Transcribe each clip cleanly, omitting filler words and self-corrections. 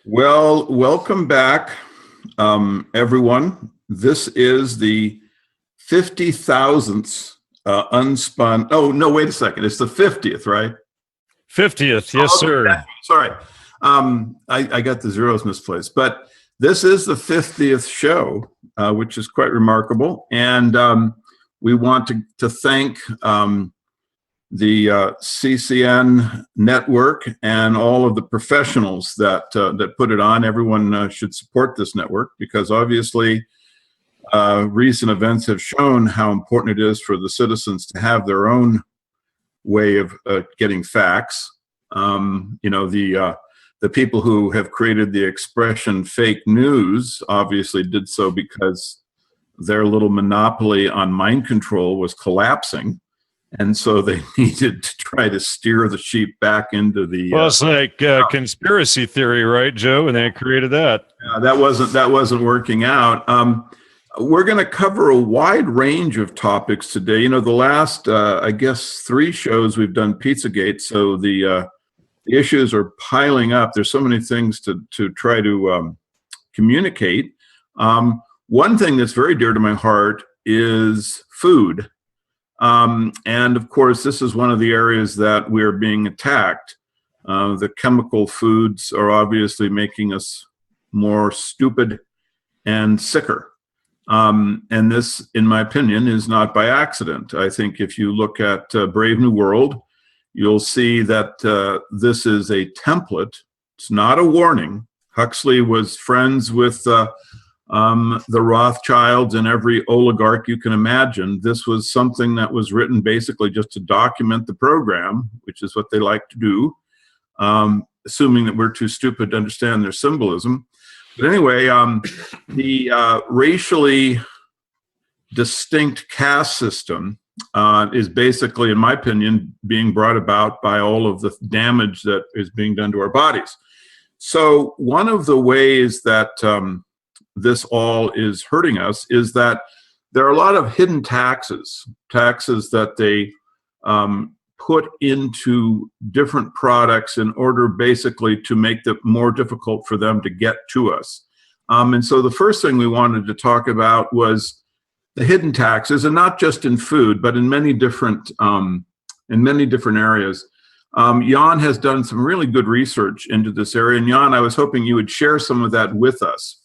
Well, welcome back, everyone. This is the 50,000th UnSpun. Oh, no, wait a second. It's the 50th, right? 50th, yes, sir. Sorry. I got the zeros misplaced. But this is the 50th show, which is quite remarkable. And we want to thank the CCN network and all of the professionals that put it on. Everyone should support this network because obviously recent events have shown how important it is for the citizens to have their own way of getting facts. The people who have created the expression fake news obviously did so because their little monopoly on mind control was collapsing. And so they needed to try to steer the sheep back into the. Well, it's like conspiracy theory, right, Joe? And they created that. That wasn't working out. We're going to cover a wide range of topics today. You know, the last, I guess, 3 shows we've done Pizzagate, so the issues are piling up. There's so many things to try to communicate. One thing that's very dear to my heart is food. And of course, this is one of the areas that we're being attacked. The chemical foods are obviously making us more stupid and sicker. And this, in my opinion, is not by accident. I think if you look at Brave New World, you'll see that this is a template. It's not a warning. Huxley was friends with the Rothschilds and every oligarch you can imagine. This was something that was written basically just to document the program, which is what they like to do, assuming that we're too stupid to understand their symbolism. But anyway, the racially distinct caste system is basically, in my opinion, being brought about by all of the damage that is being done to our bodies. So one of the ways that this all is hurting us is that there are a lot of hidden taxes that they put into different products in order basically to make it more difficult for them to get to us. And so the first thing we wanted to talk about was the hidden taxes, and not just in food, but in many different areas. Jan has done some really good research into this area. And Jan, I was hoping you would share some of that with us.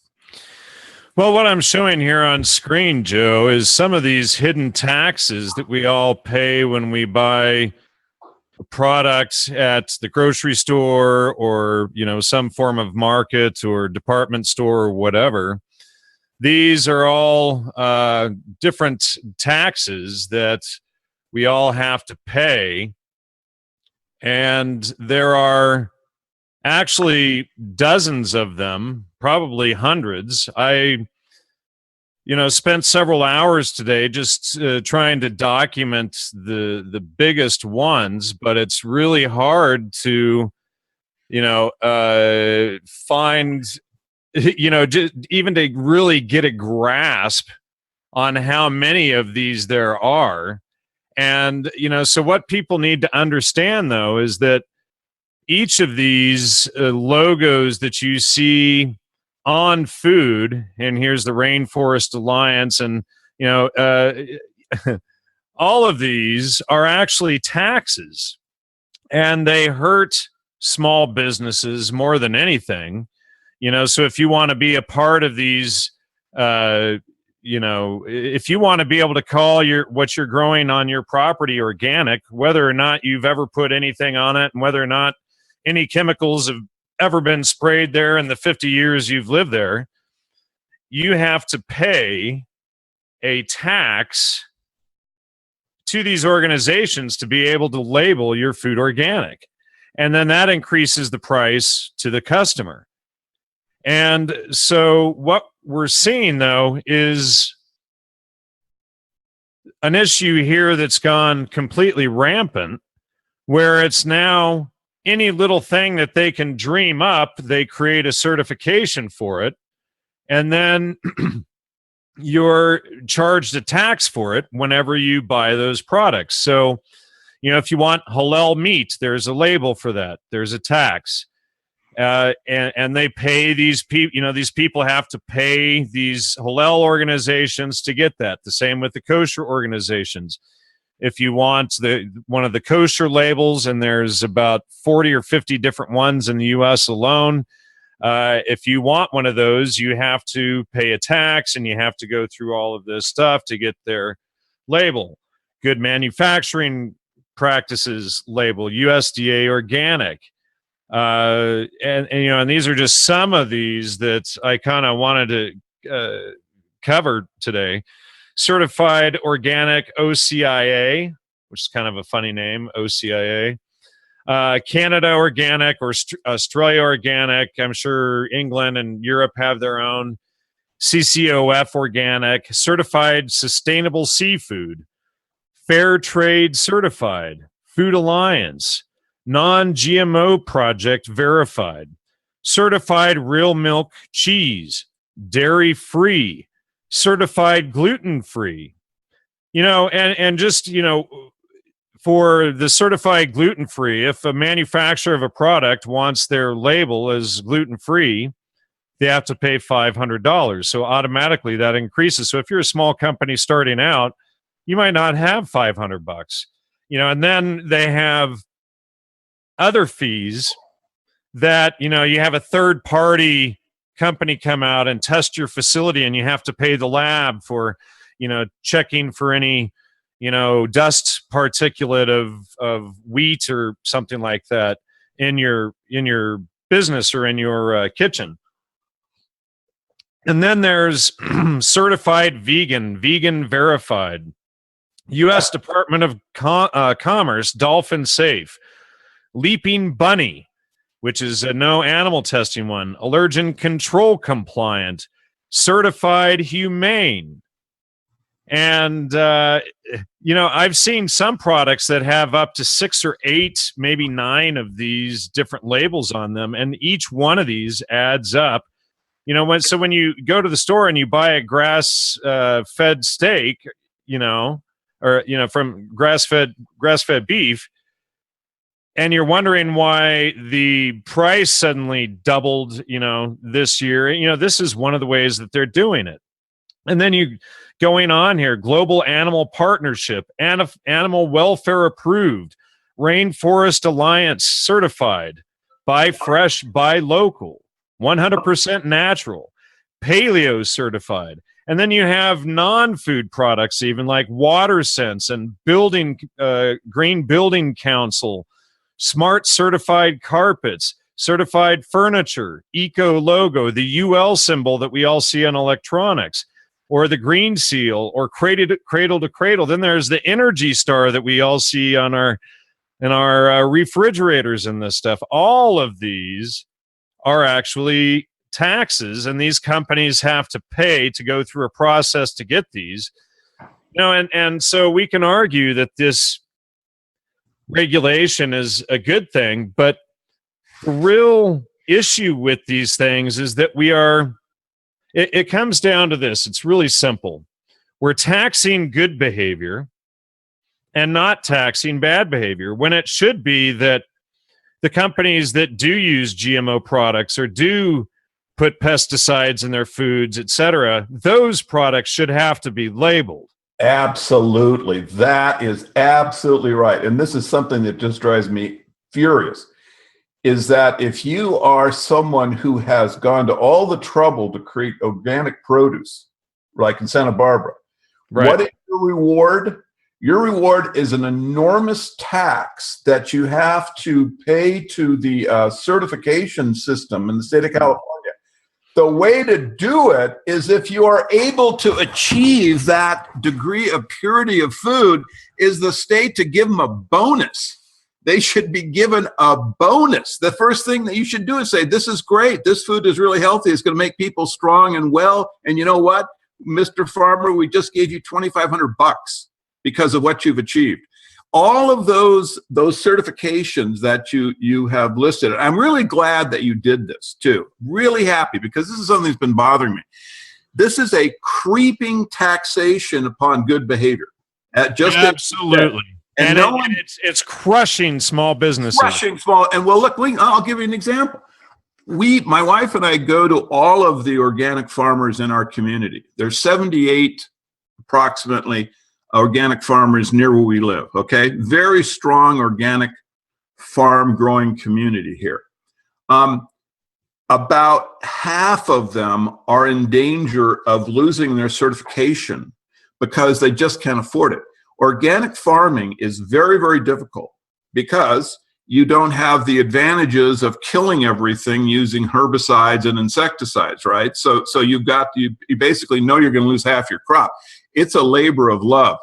Well, what I'm showing here on screen, Joe, is some of these hidden taxes that we all pay when we buy products at the grocery store or, some form of market or department store or whatever. These are all different taxes that we all have to pay. And there are actually dozens of them, probably hundreds. I, spent several hours today just trying to document the biggest ones, but it's really hard to, find, just even to really get a grasp on how many of these there are. And, so what people need to understand, though, is that each of these logos that you see on food, and here's the Rainforest Alliance, and all of these are actually taxes, and they hurt small businesses more than anything. So if you want to be a part of these, if you want to be able to call what you're growing on your property organic, whether or not you've ever put anything on it, and whether or not any chemicals have ever been sprayed there in the 50 years you've lived there, you have to pay a tax to these organizations to be able to label your food organic. And then that increases the price to the customer. And so what we're seeing, though, is an issue here that's gone completely rampant, where it's now any little thing that they can dream up, they create a certification for it, and then you're charged a tax for it whenever you buy those products. So, if you want halal meat, there's a label for that. There's a tax. and they pay these people. These people have to pay these halal organizations to get that. The same with the kosher organizations. If you want one of the kosher labels, and there's about 40 or 50 different ones in the U.S. alone. If you want one of those, you have to pay a tax, and you have to go through all of this stuff to get their label. Good manufacturing practices label, USDA organic. And these are just some of these that I kind of wanted to cover today. Certified organic OCIA, which is kind of a funny name, OCIA. Canada organic or Australia organic. I'm sure England and Europe have their own. CCOF organic. Certified sustainable seafood. Fair trade certified. Food Alliance. Non-GMO project verified. Certified real milk cheese. Dairy free. Certified gluten free. And just, for the certified gluten free, if a manufacturer of a product wants their label as gluten free, they have to pay $500. So automatically that increases. So if you're a small company starting out, you might not have $500. And then they have other fees that, you have a third party company come out and test your facility, and you have to pay the lab for, checking for any, dust particulate of wheat or something like that in your business or in your kitchen. And then there's certified vegan verified. U.S. Department of Commerce, Dolphin Safe. Leaping Bunny, which is a no animal testing one. Allergen control compliant. Certified humane. And, I've seen some products that have up to 6 or 8, maybe 9 of these different labels on them. And each one of these adds up. When you go to the store and you buy a grass-fed steak, from grass-fed beef, and you're wondering why the price suddenly doubled, this year, this is one of the ways that they're doing it. And then you going on here, Global Animal Partnership, Animal Welfare Approved, Rainforest Alliance Certified, Buy Fresh, Buy Local, 100% Natural, Paleo Certified. And then you have non-food products, even like WaterSense and Green Building Council, Smart Certified Carpets, Certified Furniture, Eco Logo, the UL symbol that we all see on electronics, or the Green Seal, or Cradle to Cradle. Then there's the Energy Star that we all see on our refrigerators and this stuff. All of these are actually taxes, and these companies have to pay to go through a process to get these. And so we can argue that this regulation is a good thing, but the real issue with these things is that it comes down to this. It's really simple. We're taxing good behavior and not taxing bad behavior, when it should be that the companies that do use GMO products or do put pesticides in their foods, etc., those products should have to be labeled. Absolutely. That is absolutely right. And this is something that just drives me furious, is that if you are someone who has gone to all the trouble to create organic produce, like in Santa Barbara, right, what is your reward? Your reward is an enormous tax that you have to pay to the certification system in the state of California. The way to do it is, if you are able to achieve that degree of purity of food, is the state to give them a bonus. They should be given a bonus. The first thing that you should do is say, this is great. This food is really healthy. It's going to make people strong and well. And you know what, Mr. Farmer, we just gave you $2,500 because of what you've achieved. All of those certifications that you have listed, I'm really glad that you did this too. Really happy, because this is something that's been bothering me. This is a creeping taxation upon good behavior. Absolutely. And it's crushing small businesses. Crushing small. And well, look, I'll give you an example. my wife and I go to all of the organic farmers in our community. There's 78 approximately organic farmers near where we live. Okay, very strong organic farm growing community here. About half of them are in danger of losing their certification because they just can't afford it. Organic farming is very, very difficult because you don't have the advantages of killing everything using herbicides and insecticides, right? So you basically know you're going to lose half your crop. It's a labor of love.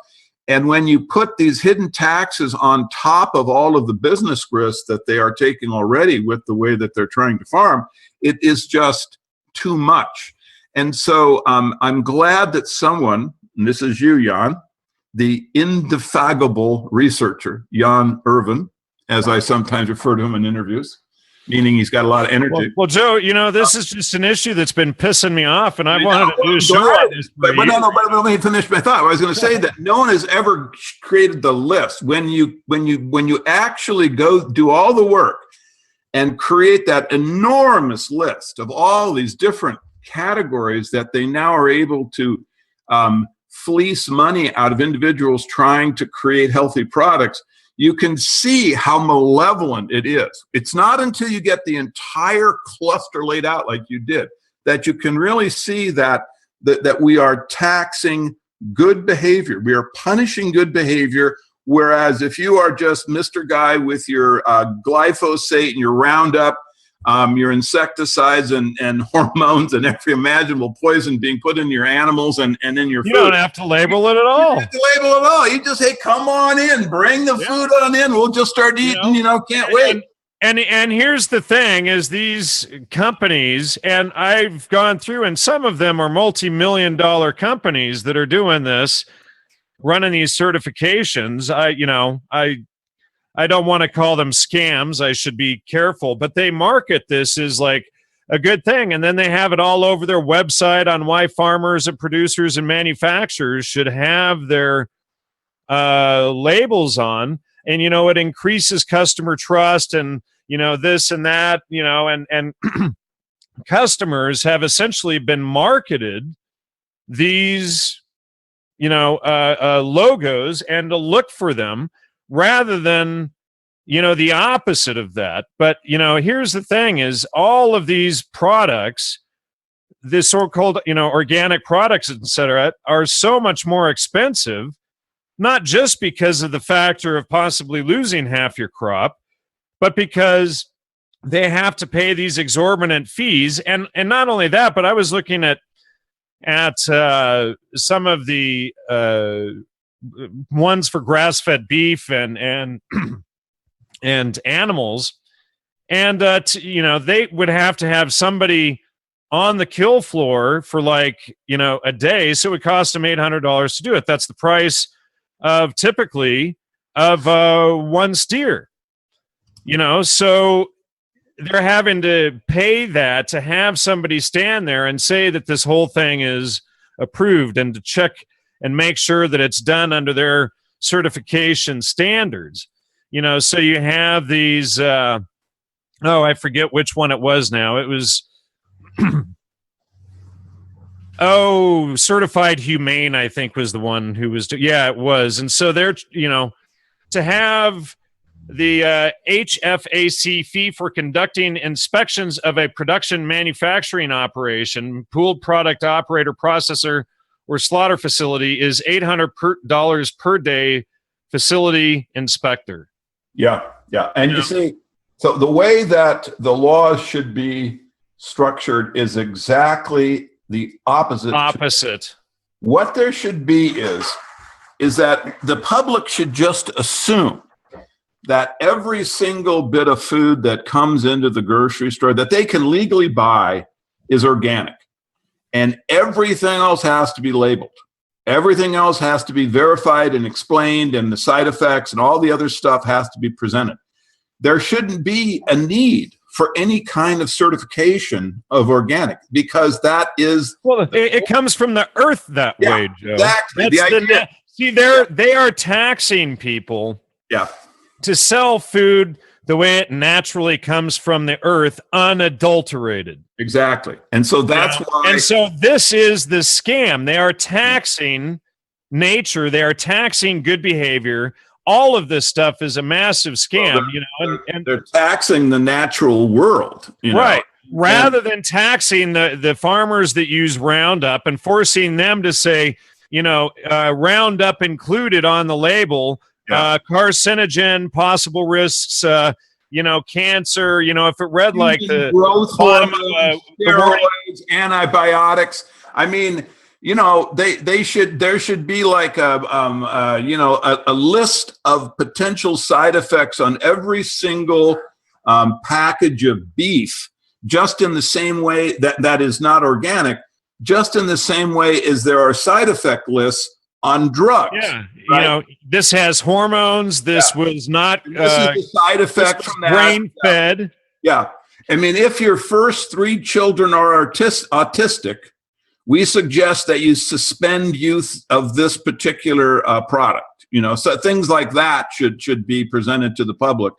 And when you put these hidden taxes on top of all of the business risks that they are taking already with the way that they're trying to farm, it is just too much. And so I'm glad that someone, and this is you, Jan, the indefatigable researcher, Jan Irvin, as I sometimes refer to him in interviews, meaning he's got a lot of energy. Well, Joe, this is just an issue that's been pissing me off, and I wanted to do a show on this. But let me finish my thought. I was going to say that no one has ever created the list. When you actually go do all the work and create that enormous list of all these different categories that they now are able to fleece money out of individuals trying to create healthy products, you can see how malevolent it is. It's not until you get the entire cluster laid out like you did that you can really see that we are taxing good behavior. We are punishing good behavior, whereas if you are just Mr. Guy with your glyphosate and your Roundup, your insecticides and hormones and every imaginable poison being put in your animals and in your food. You don't have to label it at all. You don't have to label it at all. You just say, come on in, bring the food on in. We'll just start eating, can't wait. And here's the thing is these companies, and I've gone through, and some of them are multi-million-dollar companies that are doing this, running these certifications. I don't want to call them scams. I should be careful, but they market this as like a good thing. And then they have it all over their website on why farmers and producers and manufacturers should have their labels on. And, it increases customer trust and, this and that, and customers have essentially been marketed these, logos and to look for them, rather than, the opposite of that. But, here's the thing is all of these products, the so-called, organic products, etc., are so much more expensive, not just because of the factor of possibly losing half your crop, but because they have to pay these exorbitant fees. And not only that, but I was looking at some of the ones for grass-fed beef and and animals, and they would have to have somebody on the kill floor for a day, so it would cost them $800 to do it. That's the price of typically of one steer, so they're having to pay that to have somebody stand there and say that this whole thing is approved and to check and make sure that it's done under their certification standards. So you have these, I forget which one it was now. It was, Certified Humane, I think was the one who was, it was. And so they're, to have the HFAC fee for conducting inspections of a production manufacturing operation, pooled product operator, processor, or slaughter facility is $800 per day facility inspector. Yeah. And you see, so the way that the laws should be structured is exactly the opposite. What there should be is that the public should just assume that every single bit of food that comes into the grocery store that they can legally buy is organic. And everything else has to be labeled. Everything else has to be verified and explained, and the side effects and all the other stuff has to be presented. There shouldn't be a need for any kind of certification of organic, because that is... Well, it comes from the earth that way, Joe. Exactly. See, they are taxing people to sell food the way it naturally comes from the earth, unadulterated. Exactly. And so that's why. And so this is the scam. They are taxing nature. They are taxing good behavior. All of this stuff is a massive scam, and they're taxing the natural world, right. Rather than taxing the farmers that use Roundup and forcing them to say, Roundup included on the label, carcinogen, possible risks, cancer, if it read like the growth hormones, steroids, antibiotics. I mean, there should be like a list of potential side effects on every single package of beef, just in the same way that is not organic, just in the same way as there are side effect lists on drugs. Yeah, right? This has hormones. This was not. This is the side effect from that. Grain fed. Yeah, I mean, if your first 3 children are autistic, we suggest that you suspend use of this particular product. So things like that should be presented to the public,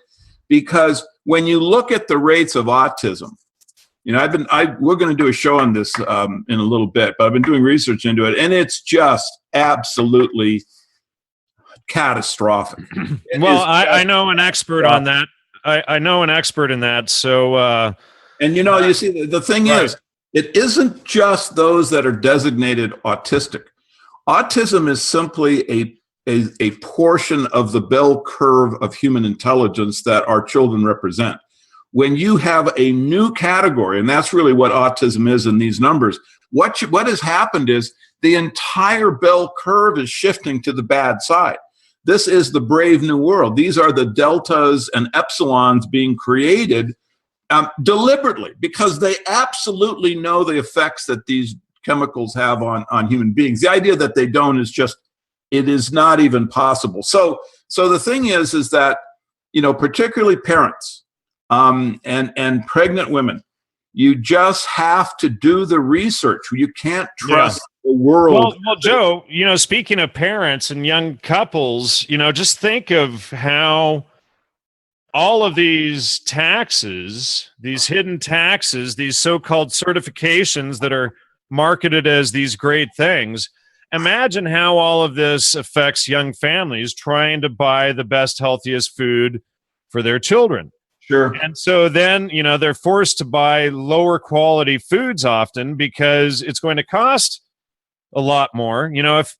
because when you look at the rates of autism, we're going to do a show on this in a little bit, but I've been doing research into it, and it's just absolutely catastrophic. Well, I know an expert on that. I know an expert in that. So, and you see, the thing is, it isn't just those that are designated autistic. Autism is simply a portion of the bell curve of human intelligence that our children represent. When you have a new category, and that's really what autism is in these numbers, what has happened is the entire bell curve is shifting to the bad side. This is the brave new world. These are the deltas and epsilons being created deliberately, because they absolutely know the effects that these chemicals have on human beings. The idea that they don't is just, it is not even possible. So the thing is that, particularly parents and pregnant women, you just have to do the research. You can't trust the world. Well, Joe, speaking of parents and young couples, just think of how all of these taxes, these hidden taxes, these so-called certifications that are marketed as these great things. Imagine how all of this affects young families trying to buy the best, healthiest food for their children. Sure. And so then, they're forced to buy lower quality foods often because it's going to cost a lot more. If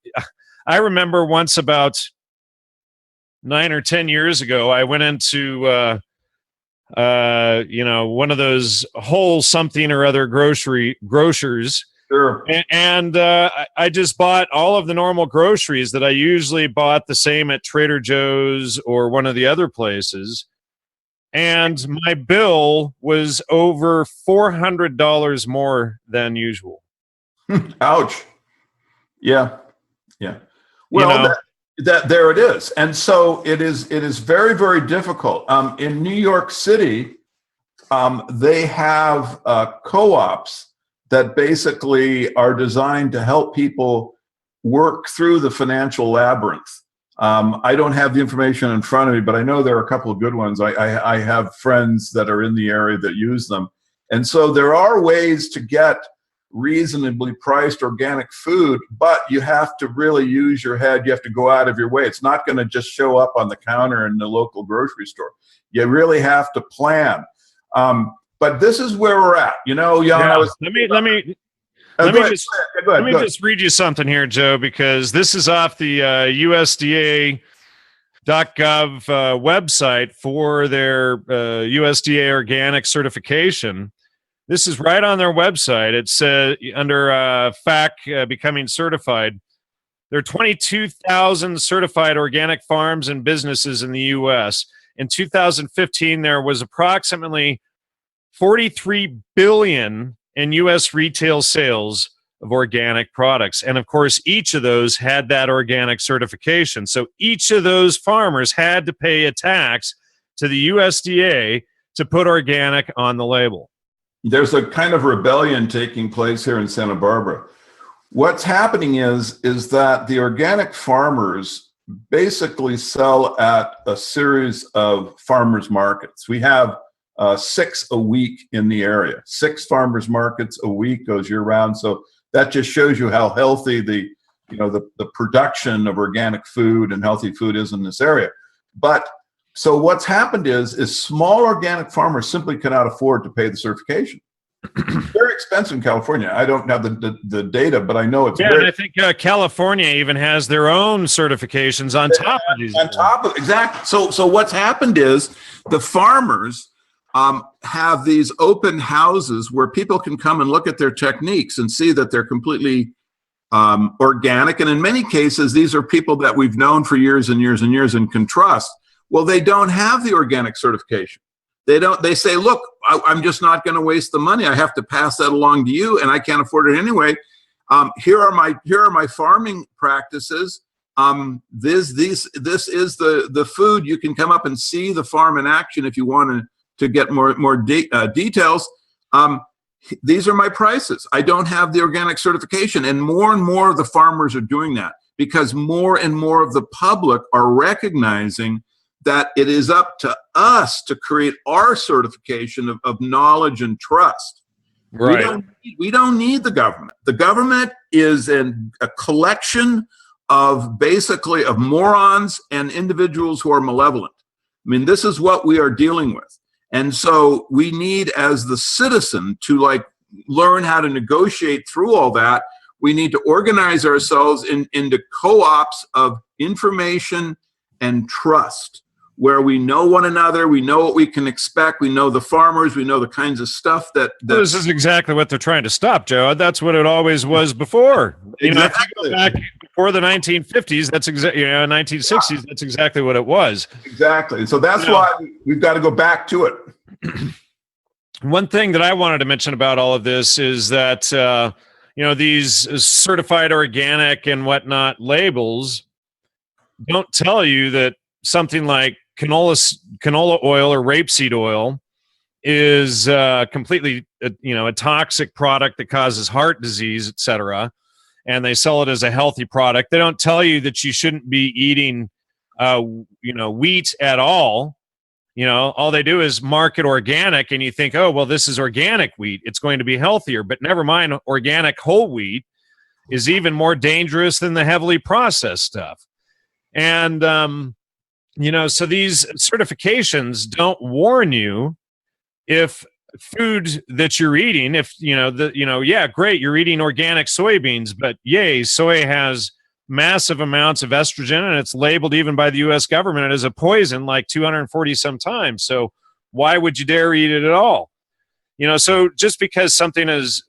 I remember once about 9 or 10 years ago, I went into, one of those whole something or other grocers. Sure. And I just bought all of the normal groceries that I usually bought the same at Trader Joe's or one of the other places. And my bill was over $400 more than usual. Ouch. Yeah. Well, that there it is. And so it is very, very difficult. In New York City, they have co-ops that basically are designed to help people work through the financial labyrinth. I don't have the information in front of me, but I know there are a couple of good ones. I have friends that are in the area that use them. And so there are ways to get reasonably priced organic food, but you have to really use your head. You have to go out of your way. It's not going to just show up on the counter in the local grocery store. You really have to plan. But this is where we're at. Let me just read you something here, Joe, because this is off the USDA.gov website for their USDA organic certification. This is right on their website. It says under FAC becoming certified, there are 22,000 certified organic farms and businesses in the U.S. In 2015, there was approximately $43 billion in U.S. retail sales of organic products. And of course, each of those had that organic certification. So each of those farmers had to pay a tax to the USDA to put organic on the label. There's a kind of rebellion taking place here in Santa Barbara. What's happening is that the organic farmers basically sell at a series of farmers markets. We have 6 a week in the area. 6 farmers markets a week, goes year round. So that just shows you how healthy the production of organic food and healthy food is in this area. But so what's happened is small organic farmers simply cannot afford to pay the certification. It's very expensive in California. I don't have the data, but I know it's and I think California even has their own certifications on top of these. On top of exactly. So what's happened is the farmers have these open houses where people can come and look at their techniques and see that they're completely organic. And in many cases, these are people that we've known for years and years and years and can trust. Well, they don't have the organic certification. They say, look, I'm just not going to waste the money. I have to pass that along to you, and I can't afford it anyway. Here are my farming practices. This is the food. You can come up and see the farm in action if you want to get more details. These are my prices. I don't have the organic certification, and more of the farmers are doing that because more and more of the public are recognizing that it is up to us to create our certification of knowledge and trust. Right. We don't need the government. The government is a collection of basically of morons and individuals who are malevolent. I mean, this is what we are dealing with. And so we need, as the citizen, to learn how to negotiate through all that. We need to organize ourselves into co-ops of information and trust, where we know one another, we know what we can expect, we know the farmers, we know the kinds of stuff that well, this is exactly what they're trying to stop, Joe. That's what it always was before. Exactly. If you go back before the 1950s, that's 1960s, that's exactly what it was. Exactly. So that's why we've got to go back to it. One thing that I wanted to mention about all of this is that these certified organic and whatnot labels don't tell you that something like canola oil or rapeseed oil is completely a toxic product that causes heart disease, etc. And they sell it as a healthy product. They don't tell you that you shouldn't be eating wheat at all. All they do is market organic, and you think, oh, well, this is organic wheat, it's going to be healthier. But never mind, organic whole wheat is even more dangerous than the heavily processed stuff. And so these certifications don't warn you if food that you're eating, great, you're eating organic soybeans, but soy has massive amounts of estrogen, and it's labeled even by the U.S. government as a poison like 240 some times. So why would you dare eat it at all? So just because something is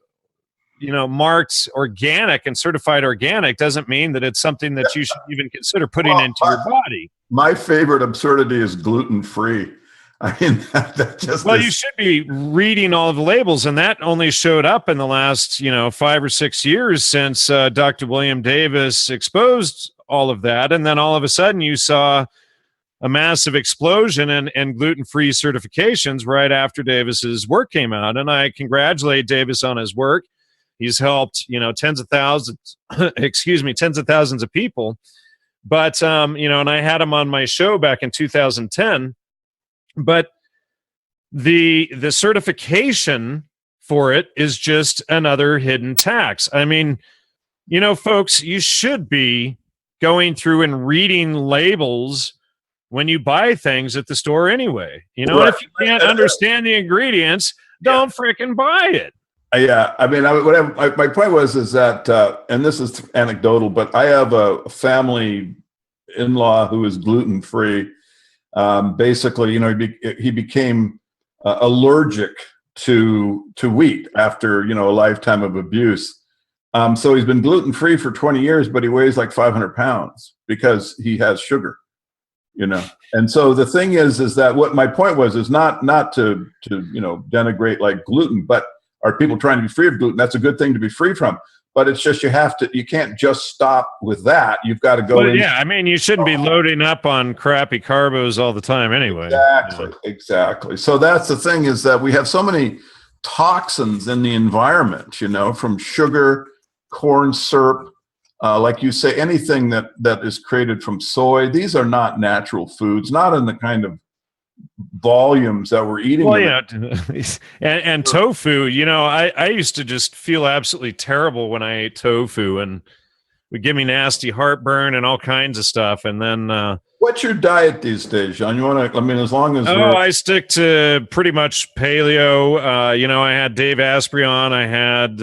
marked organic and certified organic doesn't mean that it's something that you should even consider putting into your body. My favorite absurdity is gluten-free. I mean, that just you should be reading all of the labels, and that only showed up in the last 5 or 6 years since Dr. William Davis exposed all of that, and then all of a sudden you saw a massive explosion in gluten-free certifications right after Davis's work came out. And I congratulate Davis on his work. He's helped tens of thousands of people. But and I had him on my show back in 2010. But the certification for it is just another hidden tax. I mean, folks, you should be going through and reading labels when you buy things at the store anyway. Right. If you can't understand the ingredients, don't freaking buy it. Yeah, I mean, my point is that, and this is anecdotal, but I have a family in-law who is gluten-free. Basically, he became allergic to wheat after a lifetime of abuse. So he's been gluten-free for 20 years, but he weighs like 500 pounds because he has sugar. And so the thing is that what my point was is not to denigrate like gluten, but are people trying to be free of gluten? That's a good thing to be free from. But it's just you can't just stop with that. You've got to go in. Yeah, I mean, you shouldn't be loading up on crappy carbos all the time anyway. Exactly. So that's the thing, is that we have so many toxins in the environment, from sugar, corn syrup, Like you say, anything that is created from soy, these are not natural foods, not in the kind of volumes that we're eating Well, them. yeah, and tofu. I used to just feel absolutely terrible when I ate tofu, and it would give me nasty heartburn and all kinds of stuff. And then, What's your diet these days, John? You want to? I mean, as long as I stick to pretty much paleo. I had Dave Asprey on, I had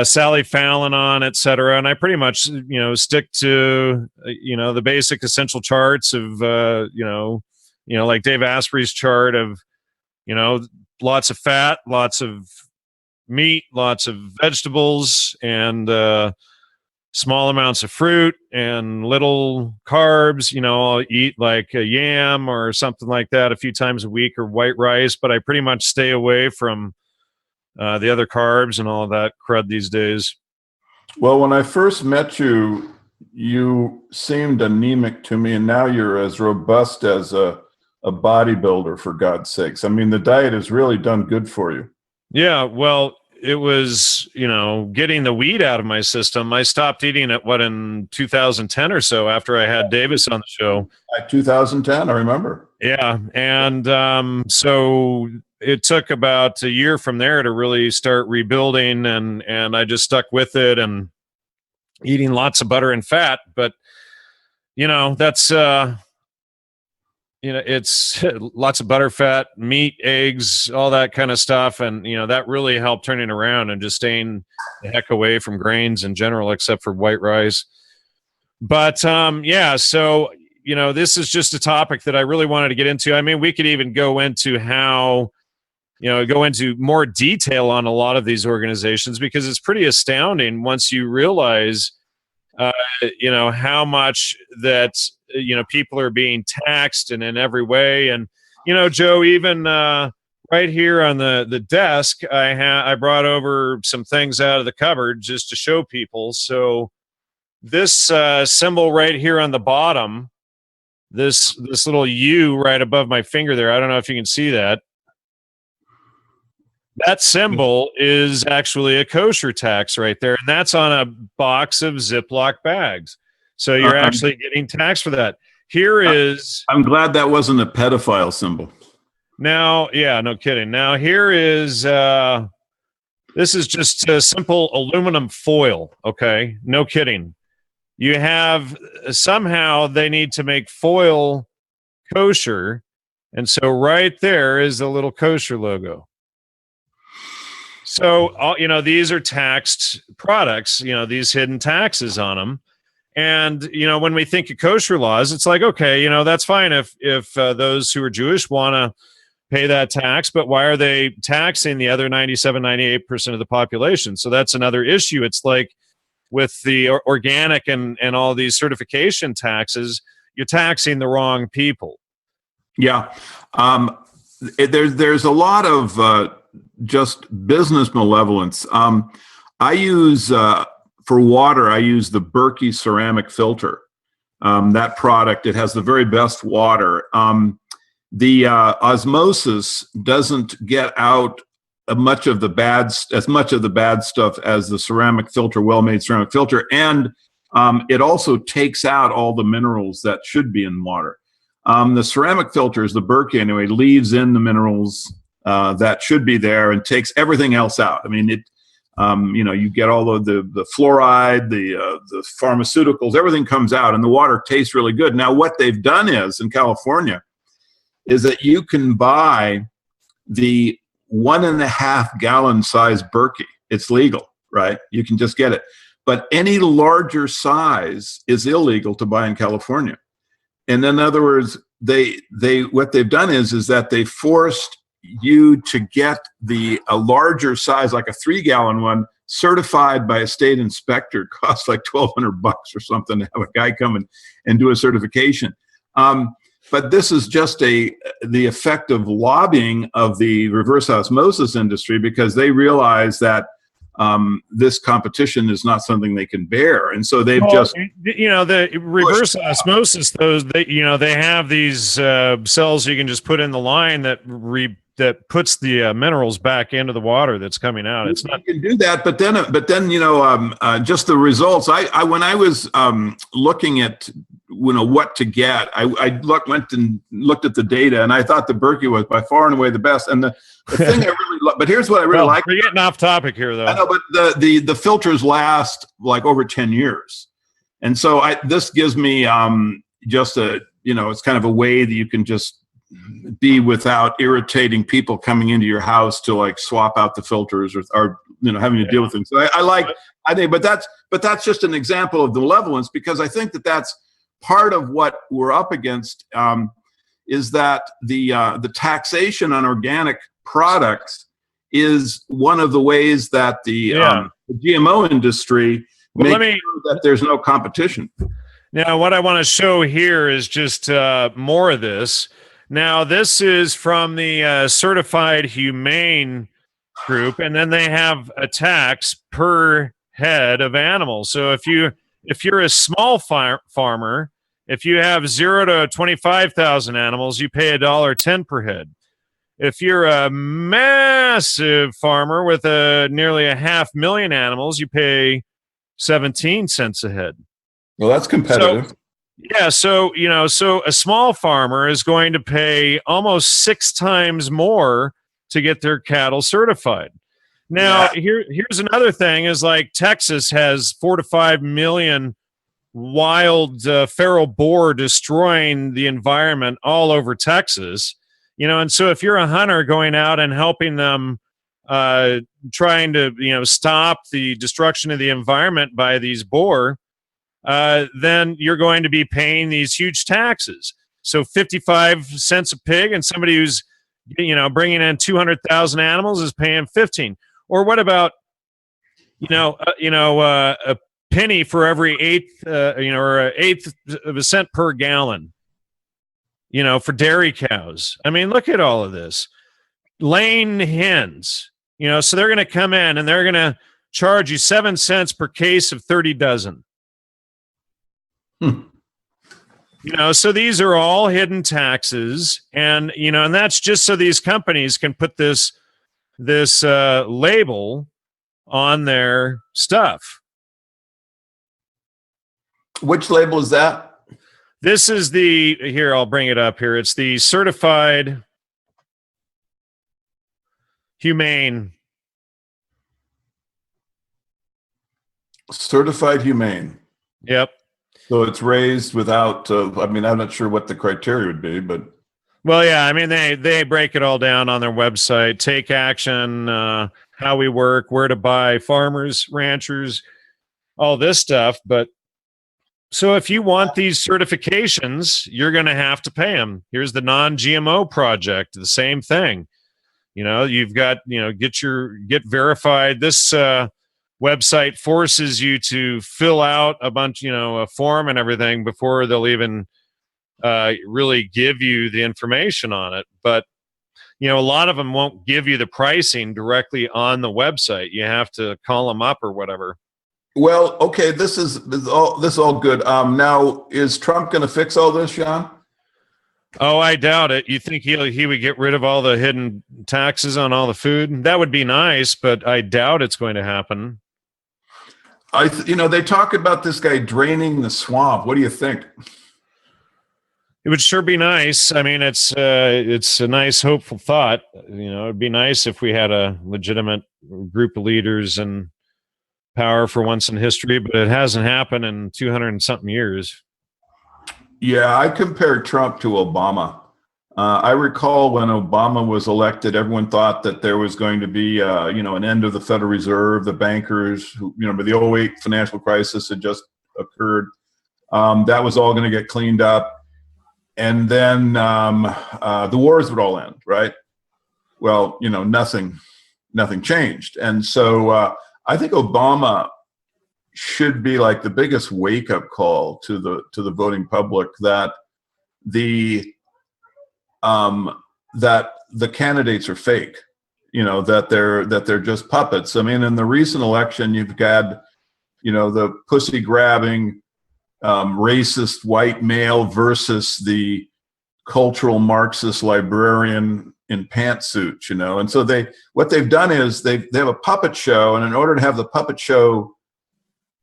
Sally Fallon on, et cetera, and I pretty much stick to the basic essential charts of like Dave Asprey's chart of lots of fat, lots of meat, lots of vegetables, and small amounts of fruit and little carbs. I'll eat like a yam or something like that a few times a week, or white rice, but I pretty much stay away from the other carbs and all of that crud these days. Well, when I first met you, you seemed anemic to me, and now you're as robust as a bodybuilder, for God's sakes. I mean, the diet has really done good for you. Yeah, well, it was, getting the weed out of my system. I stopped eating it, in 2010 or so, after I had Davis on the show. 2010, I remember. Yeah, and so it took about a year from there to really start rebuilding, and I just stuck with it and eating lots of butter and fat. But that's it's lots of butter, fat, meat, eggs, all that kind of stuff. And, that really helped turning around and just staying the heck away from grains in general, except for white rice. But, so, this is just a topic that I really wanted to get into. I mean, we could even go into go into more detail on a lot of these organizations, because it's pretty astounding once you realize, how much that, people are being taxed and in every way. And, Joe, even right here on the desk, I brought over some things out of the cupboard just to show people. So this symbol right here on the bottom, this little U right above my finger there, I don't know if you can see that. That symbol is actually a kosher tax right there, and that's on a box of Ziploc bags. So you're actually getting taxed for that. Here is... I'm glad that wasn't a pedophile symbol. Now, yeah, no kidding. Now here is... this is just a simple aluminum foil, okay? No kidding. You have... Somehow they need to make foil kosher, and so right there is the little kosher logo. So, these are taxed products, these hidden taxes on them. And, when we think of kosher laws, it's like, okay, that's fine if those who are Jewish want to pay that tax, but why are they taxing the other 97, 98% of the population? So that's another issue. It's like with the organic and all these certification taxes, you're taxing the wrong people. Yeah. There's a lot of just business malevolence. I use, for water, I use the Berkey ceramic filter. That product, it has the very best water. The osmosis doesn't get out as much of the bad stuff as the ceramic filter, well-made ceramic filter, and it also takes out all the minerals that should be in water. The ceramic filters, the Berkey anyway, leaves in the minerals that should be there and takes everything else out. I mean, you get all of the fluoride, the pharmaceuticals, everything comes out, and the water tastes really good. Now, what they've done is, in California, is that you can buy the 1.5 gallon size Berkey. It's legal, right? You can just get it. But any larger size is illegal to buy in California. And in other words, what they've done is that they forced you to get a larger size, like a 3 gallon one, certified by a state inspector. It costs like $1,200 or something to have a guy come and do a certification. But this is just the effect of lobbying of the reverse osmosis industry, because they realize that this competition is not something they can bear, and so they've the reverse osmosis. They have these cells you can just put in the line that that puts the minerals back into the water that's coming out. It's not. You can do that, but then just the results. I when I was looking at what to get, went and looked at the data, and I thought the Berkey was by far and away the best. And the thing I really but here's what I really like. We're getting off topic here, though. I know, but the filters last like over 10 years, and so this gives me just it's kind of a way that you can just be without irritating people coming into your house to like swap out the filters or having to deal with things. So I think, but that's just an example of the malevolence, because I think that's part of what we're up against, is that the taxation on organic products is one of the ways that the GMO industry makes sure that there's no competition. Now, what I want to show here is just more of this. Now, this is from the Certified Humane group, and then they have a tax per head of animals. So if you're a small farmer, if you have 0 to 25,000 animals, you pay $1.10 per head. If you're a massive farmer with nearly 500,000 animals, you pay 17 cents a head. Well, that's competitive. So a small farmer is going to pay almost 6 times more to get their cattle certified. Now, here's another thing: is like Texas has 4 to 5 million wild feral boar destroying the environment all over Texas. And so if you're a hunter going out and helping them, trying to stop the destruction of the environment by these boar, then you're going to be paying these huge taxes. So 55 cents a pig, and somebody who's bringing in 200,000 animals is paying 15. Or what about a penny for every eighth or an eighth of a cent per gallon, for dairy cows? I mean, look at all of this. Laying hens, so they're going to come in and they're going to charge you 7 cents per case of 30 dozen. So these are all hidden taxes, and and that's just so these companies can put this label on their stuff. Which label is that? This is here, I'll bring it up here. It's the Certified Humane. Certified Humane. Yep. So it's raised without, I'm not sure what the criteria would be, but. Well, yeah, they break it all down on their website. Take action, how we work, where to buy, farmers, ranchers, all this stuff. But so if you want these certifications, you're going to have to pay them. Here's the non-GMO project, the same thing. You've got, get verified. This website forces you to fill out a bunch, a form and everything before they'll even really give you the information on it. But a lot of them won't give you the pricing directly on the website. You have to call them up or whatever. Well, okay, this is all good. Now, is Trump going to fix all this, Jan? Oh, I doubt it. You think he would get rid of all the hidden taxes on all the food? That would be nice, but I doubt it's going to happen. They talk about this guy draining the swamp. What do you think? It would sure be nice. It's a nice, hopeful thought. It'd be nice if we had a legitimate group of leaders and power for once in history, but it hasn't happened in 200 and something years. Yeah, I compared Trump to Obama. I recall when Obama was elected, everyone thought that there was going to be, an end of the Federal Reserve, the bankers, but the 2008 financial crisis had just occurred. That was all going to get cleaned up. And then the wars would all end, right? Well, nothing changed. And so I think Obama should be like the biggest wake-up call to the voting public that the candidates are fake, that they're just puppets. In the recent election, you've got, the pussy grabbing, racist white male versus the cultural Marxist librarian in pantsuits, you know. And so what they've done is they have a puppet show, and in order to have the puppet show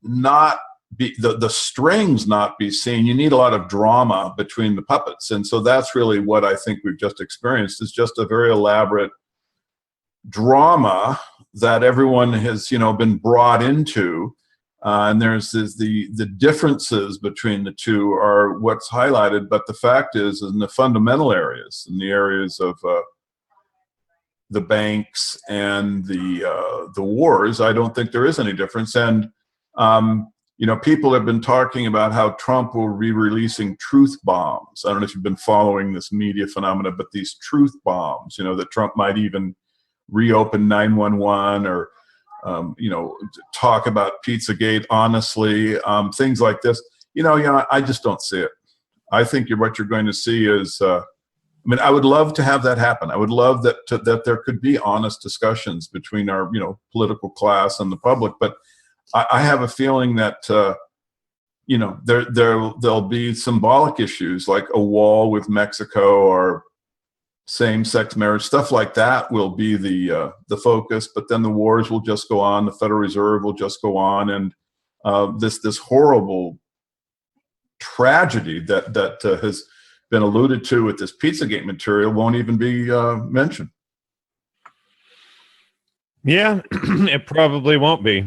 not be the strings not be seen, you need a lot of drama between the puppets. And so that's really what I think we've just experienced, is just a very elaborate drama that everyone has, you know, been brought into. And there's the differences between the two are what's highlighted, but the fact is in the fundamental areas, in the areas of the banks and the wars, I don't think there is any difference. And you know, people have been talking about how Trump will be releasing truth bombs. I don't know if you've been following this media phenomena, but these truth bombs, you know, that Trump might even reopen 911 or you know, talk about Pizzagate honestly, things like this. You know, I just don't see it. I think what you're going to see is, I mean, I would love to have that happen. I would love that there could be honest discussions between our, you know, political class and the public. But I have a feeling that, you know, there'll be symbolic issues like a wall with Mexico or same-sex marriage, stuff like that will be the focus. But then the wars will just go on, the Federal Reserve will just go on, and this horrible tragedy that has been alluded to with this Pizzagate material won't even be mentioned. Yeah, it probably won't be.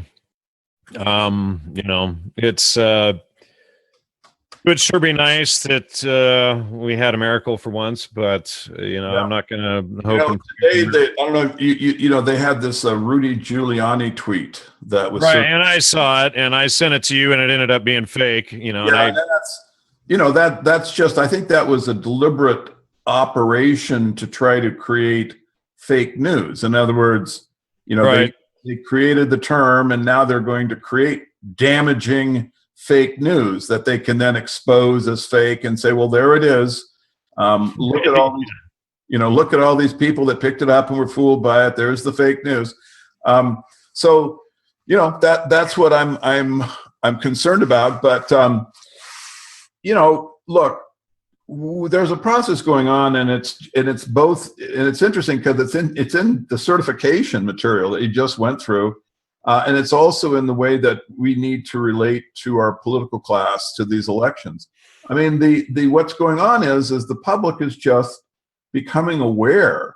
You know, it would sure be nice that we had a miracle for once, but you know, yeah. I'm not going to hope. You know, today, I don't know. You know, they had this Rudy Giuliani tweet that was right, and I saw it, and I sent it to you, and it ended up being fake. You know, yeah, and that's, you know, that's just. I think that was a deliberate operation to try to create fake news. In other words, you know, right. They created the term, and now they're going to create damaging fake news that they can then expose as fake and say, well, there it is. Look at all these, you know, look at all these people that picked it up and were fooled by it. There's the fake news. So, you know, that's what I'm concerned about. But you know, look, there's a process going on, and it's both, and it's interesting because it's in the certification material that you just went through. And it's also in the way that we need to relate to our political class to these elections. I mean, the what's going on is the public is just becoming aware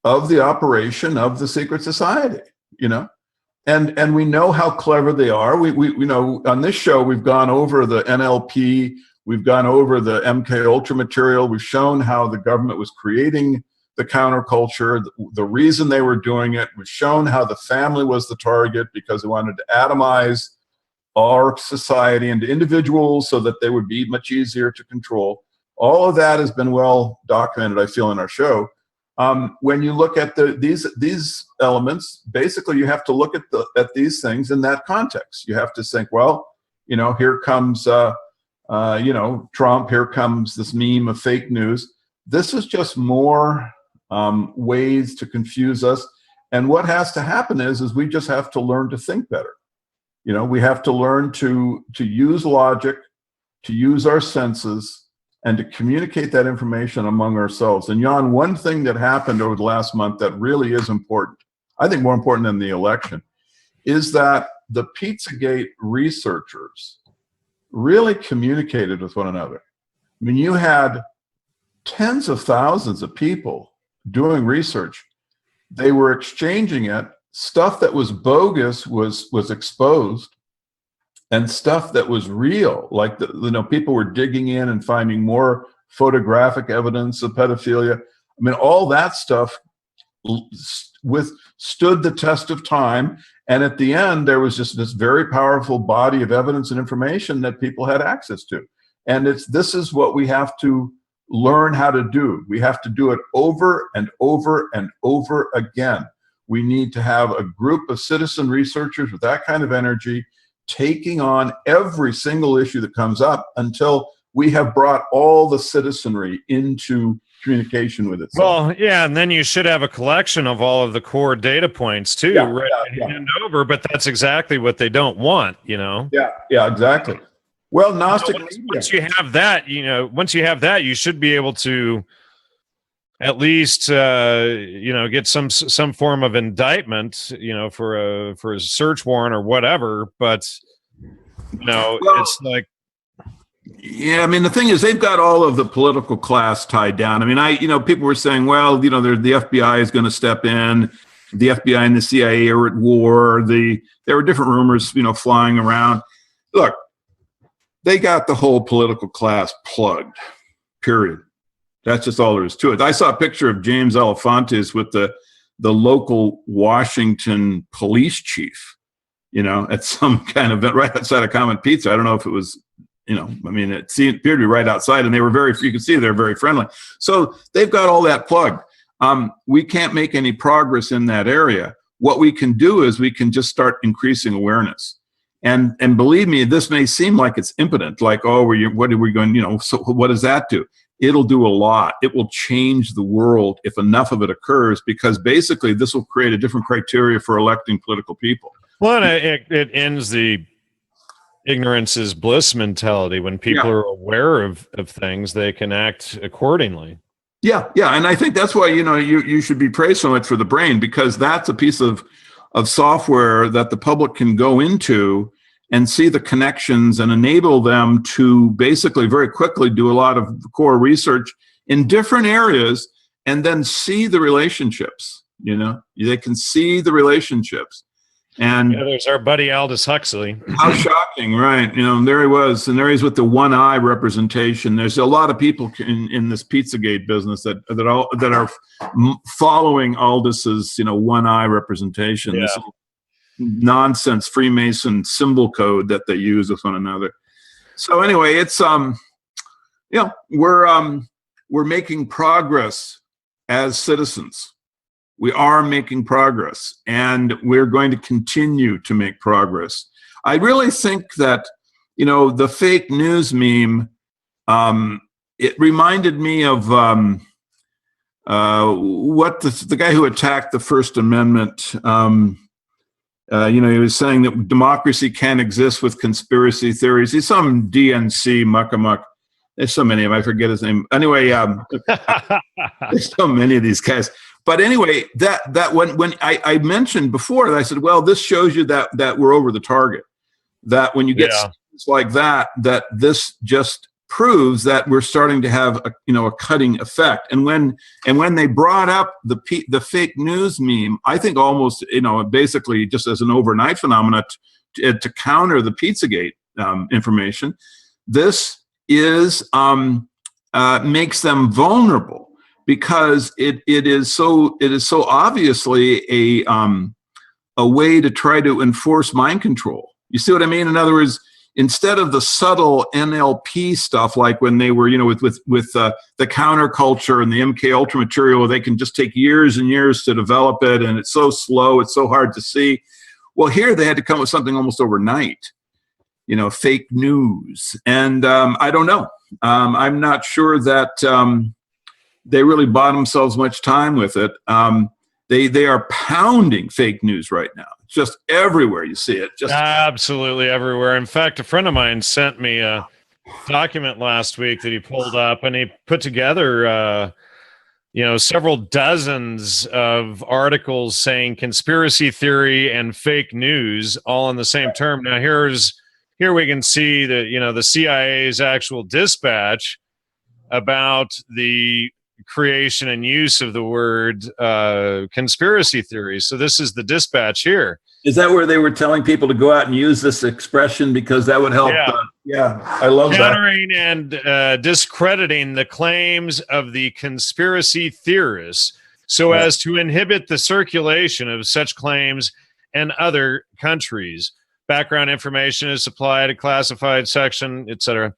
of the operation of the secret society, you know, and we know how clever they are. We know on this show we've gone over the NLP, we've gone over the MK Ultra material. We've shown how the government was creating the counterculture, the reason they were doing it. Was shown how the family was the target because they wanted to atomize our society into individuals so that they would be much easier to control. All of that has been well documented, I feel, in our show. When you look at these elements, basically you have to look at these things in that context. You have to think, well, you know, here comes you know, Trump, here comes this meme of fake news. This is just more ways to confuse us. And what has to happen is we just have to learn to think better. You know, we have to learn to use logic, to use our senses, and to communicate that information among ourselves. And Jan, one thing that happened over the last month that really is important, I think more important than the election, is that the Pizzagate researchers really communicated with one another. I mean, you had tens of thousands of people doing research. They were exchanging it. Stuff that was bogus was exposed, and stuff that was real, like you know, people were digging in and finding more photographic evidence of pedophilia. I mean, all that stuff stood the test of time. And at the end, there was just this very powerful body of evidence and information that people had access to. And this is what we have to learn how to do. We have to do it over and over and over again. We need to have a group of citizen researchers with that kind of energy taking on every single issue that comes up until we have brought all the citizenry into communication with itself. Well, yeah, and then you should have a collection of all of the core data points too, hand over, but that's exactly what they don't want, you know? Yeah, exactly. Well, Gnostic media. Once you have that, you should be able to at least get some form of indictment, for a search warrant or whatever. But it's like, yeah, I mean, the thing is, they've got all of the political class tied down. I mean, people were saying, well, the FBI is going to step in. The FBI and the CIA are at war. There were different rumors, flying around. Look, they got the whole political class plugged, period. That's just all there is to it. I saw a picture of James Elefantes with the local Washington police chief, at some kind of event right outside of Common Pizza. I don't know if it was, it appeared to be right outside, and they were you could see they're very friendly. So they've got all that plugged. We can't make any progress in that area. What we can do is we can just start increasing awareness. And believe me, this may seem like it's impotent, like, what are we going, so what does that do? It'll do a lot. It will change the world if enough of it occurs, because basically this will create a different criteria for electing political people. Well, and it ends the ignorance is bliss mentality. When people are aware of things, they can act accordingly. Yeah. And I think that's why, you should be praised so much for the brain, because that's a piece of software that the public can go into and see the connections and enable them to basically very quickly do a lot of core research in different areas and then see the relationships. They can see the relationships. And there's our buddy Aldous Huxley. How shocking, right? There he was, and there he's with the one eye representation. There's a lot of people in this Pizzagate business that are following Aldous's one eye representation. Yeah. This nonsense Freemason symbol code that they use with one another. So anyway, it's we're making progress as citizens. We are making progress, and we're going to continue to make progress. I really think that, the fake news meme, it reminded me of what the guy who attacked the First Amendment, he was saying that democracy can't exist with conspiracy theories. He's some DNC muckamuck. There's so many of them. I forget his name. Anyway, there's so many of these guys. But anyway, that when I mentioned before, I said, well, this shows you that we're over the target. That when you get things like that this just proves that we're starting to have a cutting effect. And when they brought up the fake news meme, I think almost basically just as an overnight phenomenon to counter the Pizzagate information, this is makes them vulnerable. Because it is so obviously a way to try to enforce mind control. You see what I mean? In other words, instead of the subtle NLP stuff, like when they were with the counterculture and the MK Ultra material, they can just take years and years to develop it, and it's so slow, it's so hard to see. Well, here they had to come with something almost overnight. Fake news, and I don't know. I'm not sure that. They really bought themselves much time with it. They are pounding fake news right now. Just everywhere you see it. Just absolutely everywhere. In fact, a friend of mine sent me a document last week that he pulled up, and he put together, several dozens of articles saying conspiracy theory and fake news all in the same term. Now, here we can see that the CIA's actual dispatch about the creation and use of the word conspiracy theory. So this is the dispatch here. Is that where they were telling people to go out and use this expression because that would help? I love countering and discrediting the claims of the conspiracy theorists so as to inhibit the circulation of such claims in other countries. Background information is supplied, a classified section, etc.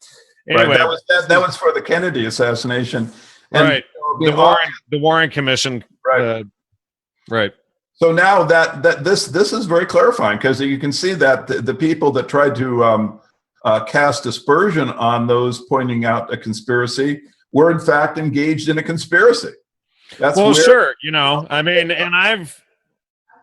Anyway, right. That was for the Kennedy assassination. And right. The Warren Commission. Right. Right. So now that this is very clarifying, because you can see that the people that tried to cast aspersion on those pointing out a conspiracy were in fact engaged in a conspiracy. That's sure. I mean, and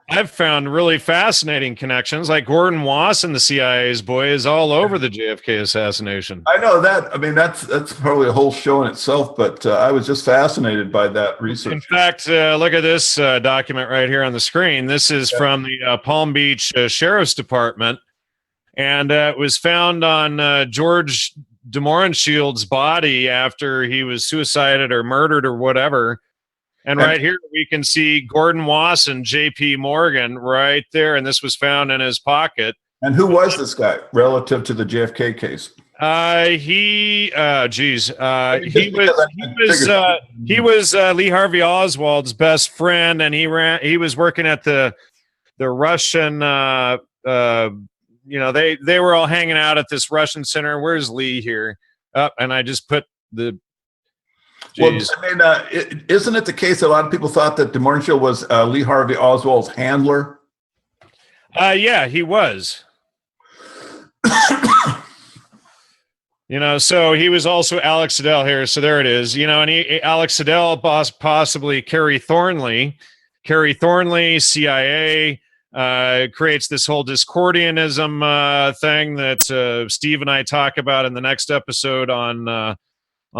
I've found really fascinating connections, like Gordon Wasson, the CIA's boy, is all over the JFK assassination. I know that. I mean, that's probably a whole show in itself, but I was just fascinated by that research. In fact, look at this document right here on the screen. This is from the Palm Beach Sheriff's Department, and it was found on George DeMorenshield's body after he was suicided or murdered or whatever. And right here we can see Gordon Wasson, J.P. Morgan, right there, and this was found in his pocket. And who was this guy relative to the JFK case? He was Lee Harvey Oswald's best friend, and he was working at the Russian. They were all hanging out at this Russian center. Where's Lee here? And I just put the. Geez. Well, I mean, isn't it the case that a lot of people thought that DeMorenshile was Lee Harvey Oswald's handler? Yeah, he was. So he was also Alex Siddell here. So there it is. And Alex Siddell, possibly Kerry Thornley, CIA, creates this whole Discordianism thing that Steve and I talk about in the next episode on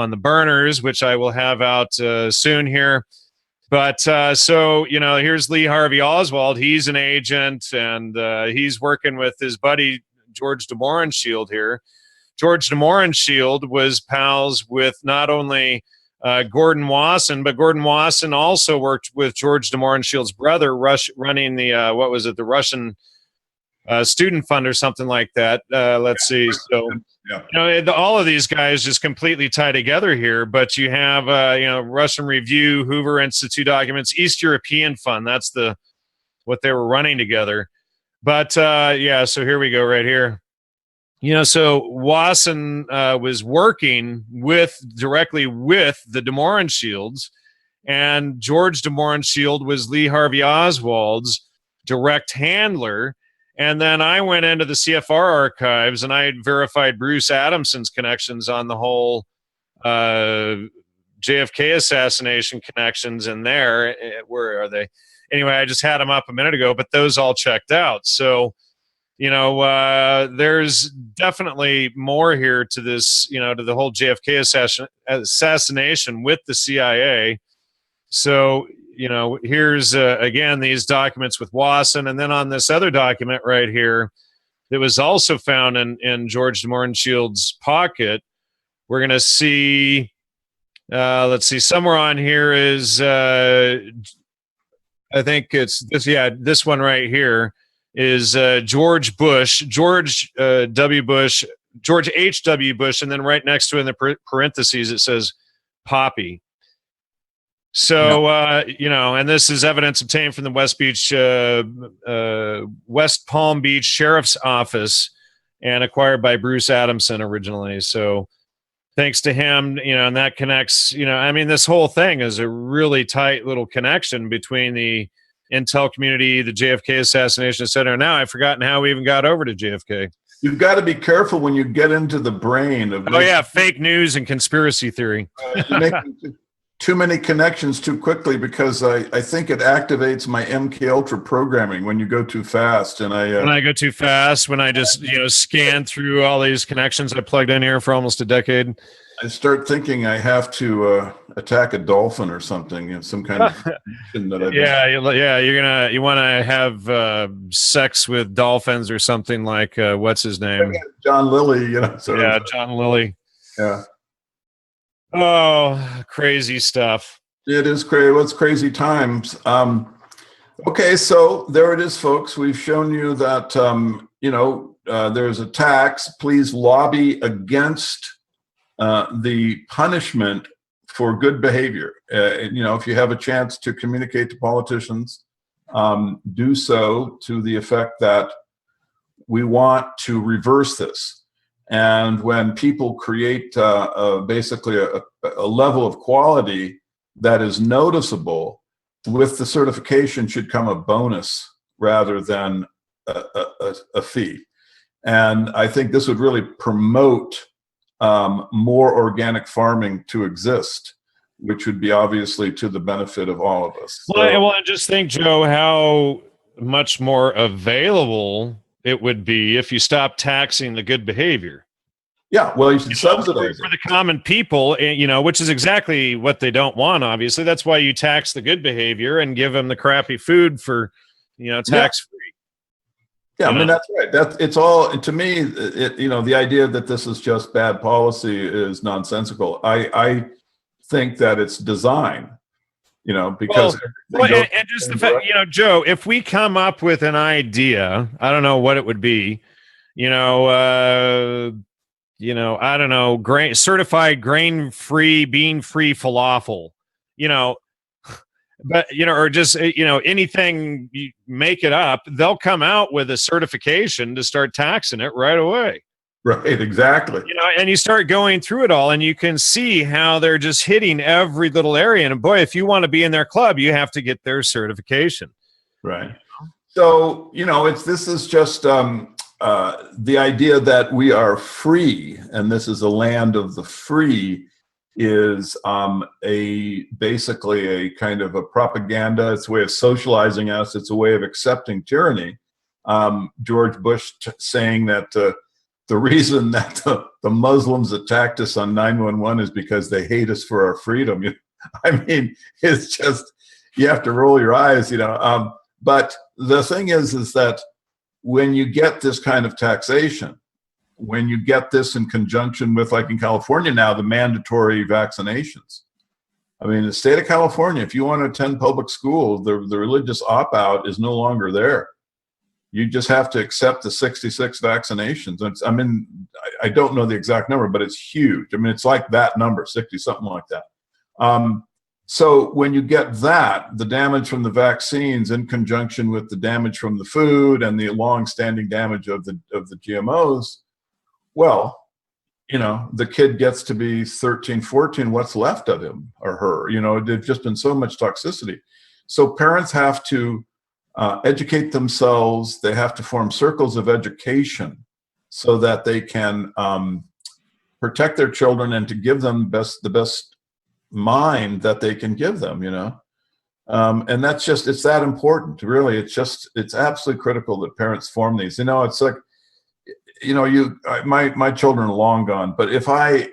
the burners, which I will have out soon here. But here's Lee Harvey Oswald. He's an agent, and he's working with his buddy George DeMorenshield here. George DeMorenshield was pals with not only Gordon Wasson, but Gordon Wasson also worked with George DeMorenshield's brother, running the the Russian student fund or something like that. Let's see. So, all of these guys just completely tie together here. But you have, Russian Review, Hoover Institute documents, East European Fund. That's what they were running together. But so here we go right here. So Wasson was working directly with the DeMorenshields, and George DeMorenshield was Lee Harvey Oswald's direct handler. And then I went into the CFR archives and I had verified Bruce Adamson's connections on the whole JFK assassination connections in there. Where are they? Anyway, I just had them up a minute ago, but those all checked out. So, there's definitely more here to this, to the whole JFK assassination with the CIA. So, here's, again, these documents with Wasson. And then on this other document right here that was also found in George DeMorenshield's pocket, we're going to see, let's see, somewhere on here is, I think it's this, this one right here is George H.W. Bush, and then right next to it in the parentheses, it says Poppy. So, and this is evidence obtained from the West Palm Beach Sheriff's Office and acquired by Bruce Adamson originally. So thanks to him, and that connects, this whole thing is a really tight little connection between the intel community, the JFK assassination, et cetera. Now I've forgotten how we even got over to JFK. You've got to be careful when you get into the brain of fake news and conspiracy theory. You make too many connections too quickly, because I think it activates my MK Ultra programming when you go too fast. And when I go too fast, when I just scan through all these connections I plugged in here for almost a decade, I start thinking I have to attack a dolphin or something, some kind of that you want to have sex with dolphins or something, like what's his name, John Lilly, John Lilly. Yeah. Oh, crazy stuff. It is crazy. What's crazy times. Okay, so there it is, folks. We've shown you that there's a tax. Please lobby against the punishment for good behavior. If you have a chance to communicate to politicians, do so to the effect that we want to reverse this. And when people create basically a level of quality that is noticeable, with the certification should come a bonus rather than a fee. And I think this would really promote more organic farming to exist, which would be obviously to the benefit of all of us. Well, I just think, Joe, how much more available it would be if you stop taxing the good behavior. Yeah, well, you should subsidize for it. the common people, which is exactly what they don't want. Obviously, that's why you tax the good behavior and give them the crappy food for, tax free. Yeah, I mean, that's right. It's all, to me, the idea that this is just bad policy is nonsensical. I think that it's design, because and just the fact, Joe, if we come up with an idea, I don't know what it would be, I don't know, certified grain-free, bean-free falafel, but or just anything, you make it up, they'll come out with a certification to start taxing it right away. Right, exactly. And you start going through it all, and you can see how they're just hitting every little area. And boy, if you want to be in their club, you have to get their certification. Right. So this is just the idea that we are free, and this is a land of the free, is basically a kind of a propaganda. It's a way of socializing us. It's a way of accepting tyranny. George Bush saying that the reason that the Muslims attacked us on 9/11 is because they hate us for our freedom. I mean, it's just, you have to roll your eyes, But the thing is that when you get this kind of taxation, when you get this in conjunction with, like in California now, the mandatory vaccinations. I mean, the state of California, if you want to attend public school, the religious opt-out is no longer there. You just have to accept the 66 vaccinations. I don't know the exact number, but it's huge. I mean, it's like that number, 60, something like that. So when you get that, the damage from the vaccines in conjunction with the damage from the food and the long-standing damage of the GMOs, well, the kid gets to be 13, 14, what's left of him or her? There's just been so much toxicity. So parents have to educate themselves. They have to form circles of education so that they can protect their children and to give them the best mind that they can give them, and that's just, it's that important, really. It's absolutely critical that parents form these. It's like, my children are long gone, but if I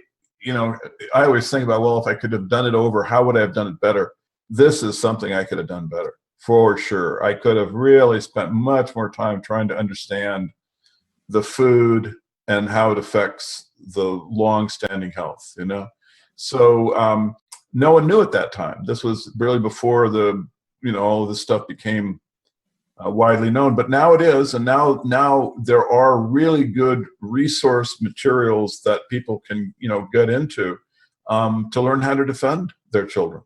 always think about, well, if I could have done it over, how would I have done it better? This is something I could have done better, for sure. I could have really spent much more time trying to understand the food and how it affects the long-standing health, So no one knew at that time. This was really before all of this stuff became widely known, but now it is, and now there are really good resource materials that people can get into to learn how to defend their children.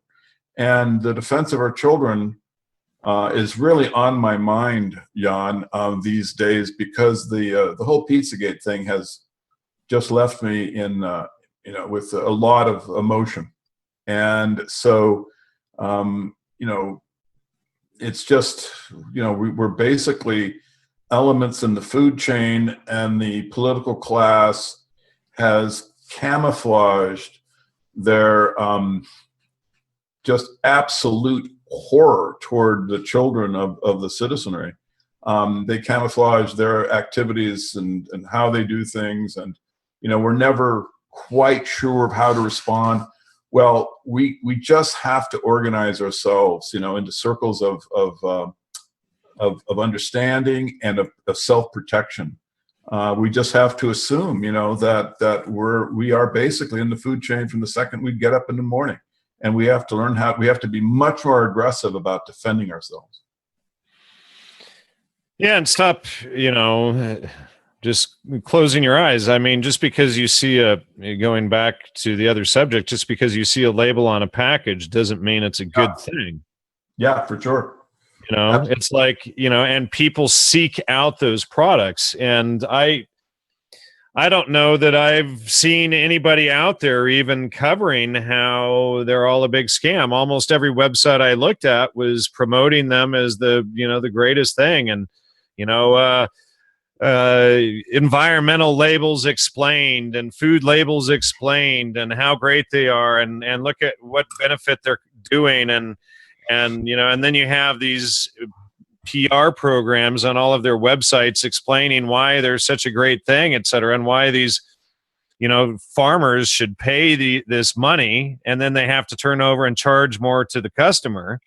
And the defense of our children is really on my mind, Jan, these days, because the whole Pizzagate thing has just left me in with a lot of emotion, and so it's just, we're basically elements in the food chain, and the political class has camouflaged their just absolute horror toward the children of the citizenry. They camouflage their activities and how they do things, and we're never quite sure of how to respond. Well, we just have to organize ourselves, into circles of understanding and of self-protection. We just have to assume, that we are basically in the food chain from the second we get up in the morning, and we have to learn we have to be much more aggressive about defending ourselves. Yeah, and stop, just closing your eyes. I mean, just because you see going back to the other subject, just because you see a label on a package doesn't mean it's a good thing. Yeah, for sure. Absolutely. It's like, and people seek out those products. And I don't know that I've seen anybody out there even covering how they're all a big scam. Almost every website I looked at was promoting them as the greatest thing. And, environmental labels explained and food labels explained and how great they are, and look at what benefit they're doing, and then you have these PR programs on all of their websites explaining why they're such a great thing, et cetera, and why these, farmers should pay this money, and then they have to turn over and charge more to the customer.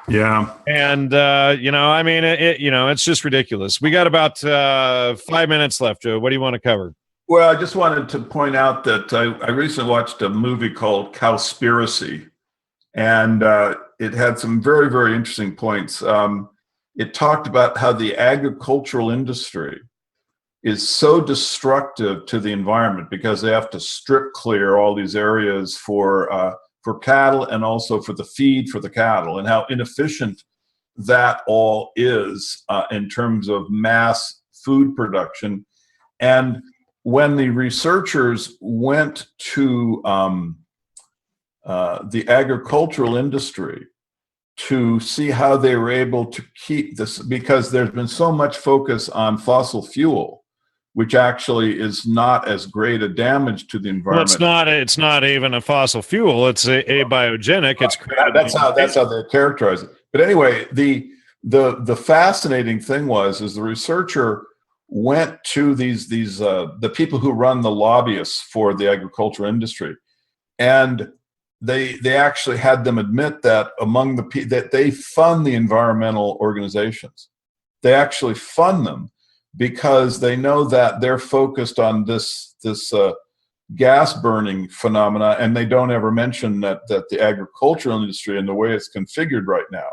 Yeah. And, it's just ridiculous. We got about 5 minutes left, Joe. What do you want to cover? Well, I just wanted to point out that I recently watched a movie called Cowspiracy, and it had some very, very interesting points. It talked about how the agricultural industry is so destructive to the environment because they have to strip clear all these areas for cattle and also for the feed for the cattle, and how inefficient that all is in terms of mass food production. And when the researchers went to the agricultural industry to see how they were able to keep this, because there's been so much focus on fossil fuel, which actually is not as great a damage to the environment. Well, it's not even a fossil fuel. It's abiogenic. It's that's how they characterize it. But anyway, the fascinating thing is the researcher went to the people who run the lobbyists for the agricultural industry, and they actually had them admit that among that they fund the environmental organizations. They actually fund them because they know that they're focused on this gas burning phenomena, and they don't ever mention that the agricultural industry and the way it's configured right now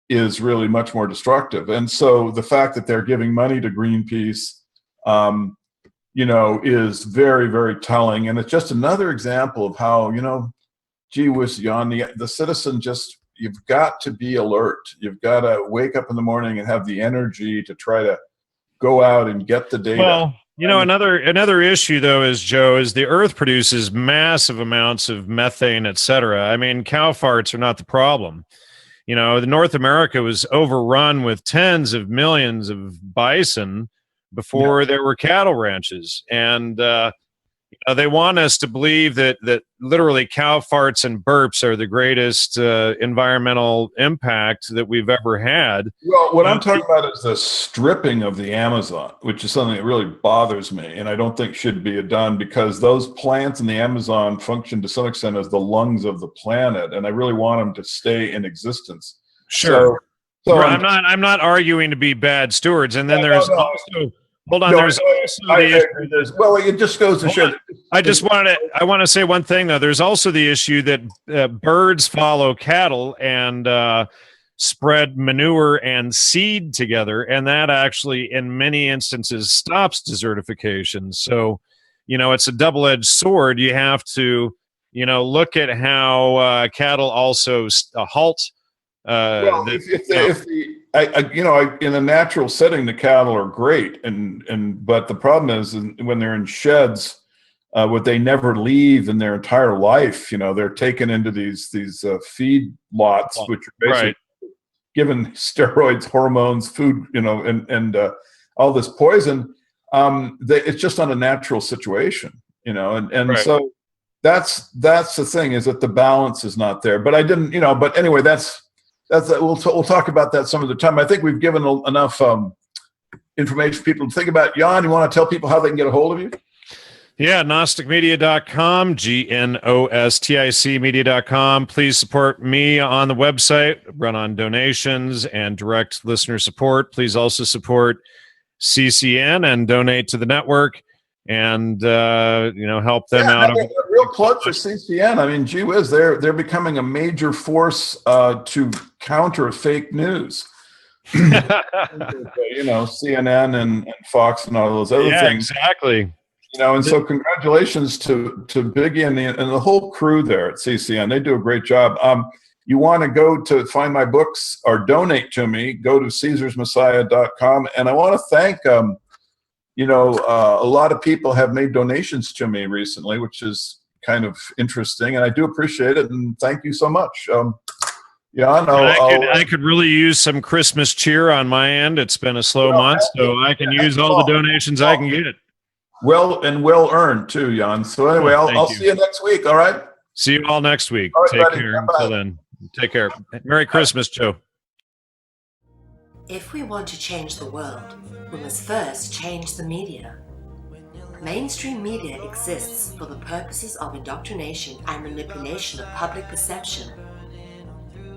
is really much more destructive. And so the fact that they're giving money to Greenpeace, is very, very telling. And it's just another example of how, gee whiz, Jan, the citizen you've got to be alert. You've got to wake up in the morning and have the energy to try to go out and get the data. Well, another issue though is, Joe, is the earth produces massive amounts of methane, et cetera. I mean, cow farts are not the problem. The North America was overrun with tens of millions of bison before there were cattle ranches. And they want us to believe that literally cow farts and burps are the greatest environmental impact that we've ever had. Well, what I'm talking about is the stripping of the Amazon, which is something that really bothers me, and I don't think should be done, because those plants in the Amazon function to some extent as the lungs of the planet, and I really want them to stay in existence. Sure. So I'm not arguing to be bad stewards. And then there's also. Hold on. Well, it just goes to show. I want to say one thing though. There's also the issue that birds follow cattle and spread manure and seed together, and that actually, in many instances, stops desertification. So, it's a double-edged sword. You have to, look at how cattle also halt. In a natural setting, the cattle are great, but the problem is when they're in sheds, what they never leave in their entire life. They're taken into these feed lots, which are basically given steroids, hormones, food, and all this poison. It's just not a natural situation, so that's the thing, is that the balance is not there. But I didn't, but anyway, we'll talk about that some other time. I think we've given enough information for people to think about. Jan, you want to tell people how they can get a hold of you? Yeah, gnosticmedia.com, GNOSTIC media.com. Please support me on the website, run on donations and direct listener support. Please also support CCN and donate to the network, and help them out. A real plug for CCN. I mean, gee whiz, they're becoming a major force to counter fake news. CNN and Fox and all those other things. Exactly. And so congratulations to Biggie and the whole crew there at CCN. They do a great job. You want to go to find my books or donate to me, go to CaesarsMessiah.com. And I want to thank a lot of people have made donations to me recently, which is kind of interesting, and I do appreciate it. And thank you so much. I could really use some Christmas cheer on my end. It's been a slow month, so I can use all the donations I can get. Well earned too, Jan. So anyway, I'll see you next week. All right. See you all next week. All right, take buddy. care. Bye-bye. Until then, take care. Merry Christmas, Joe. If we want to change the world, we must first change the media. Mainstream media exists for the purposes of indoctrination and manipulation of public perception.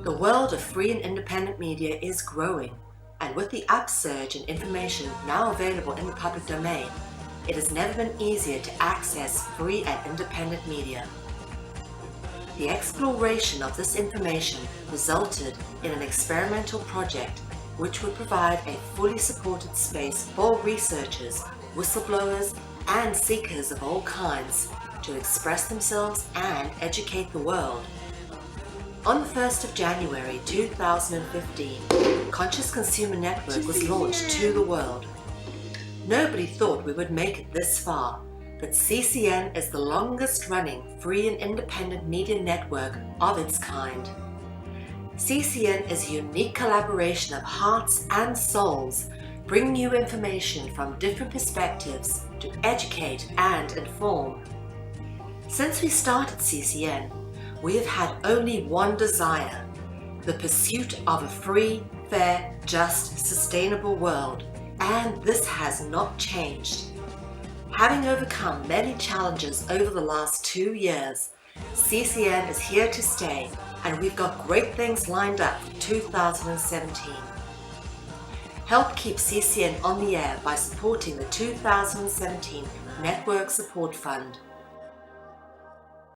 The world of free and independent media is growing, and with the upsurge in information now available in the public domain, it has never been easier to access free and independent media. The exploration of this information resulted in an experimental project which would provide a fully supported space for researchers, whistleblowers, and seekers of all kinds to express themselves and educate the world. On the 1st of January 2015, Conscious Consumer Network was launched to the world. Nobody thought we would make it this far, but CCN is the longest running free and independent media network of its kind. CCN is a unique collaboration of hearts and souls, bringing you information from different perspectives to educate and inform. Since we started CCN, we have had only one desire: the pursuit of a free, fair, just, sustainable world, and this has not changed. Having overcome many challenges over the last 2 years, CCN is here to stay, and we've got great things lined up for 2017. Help keep CCN on the air by supporting the 2017 Network Support Fund.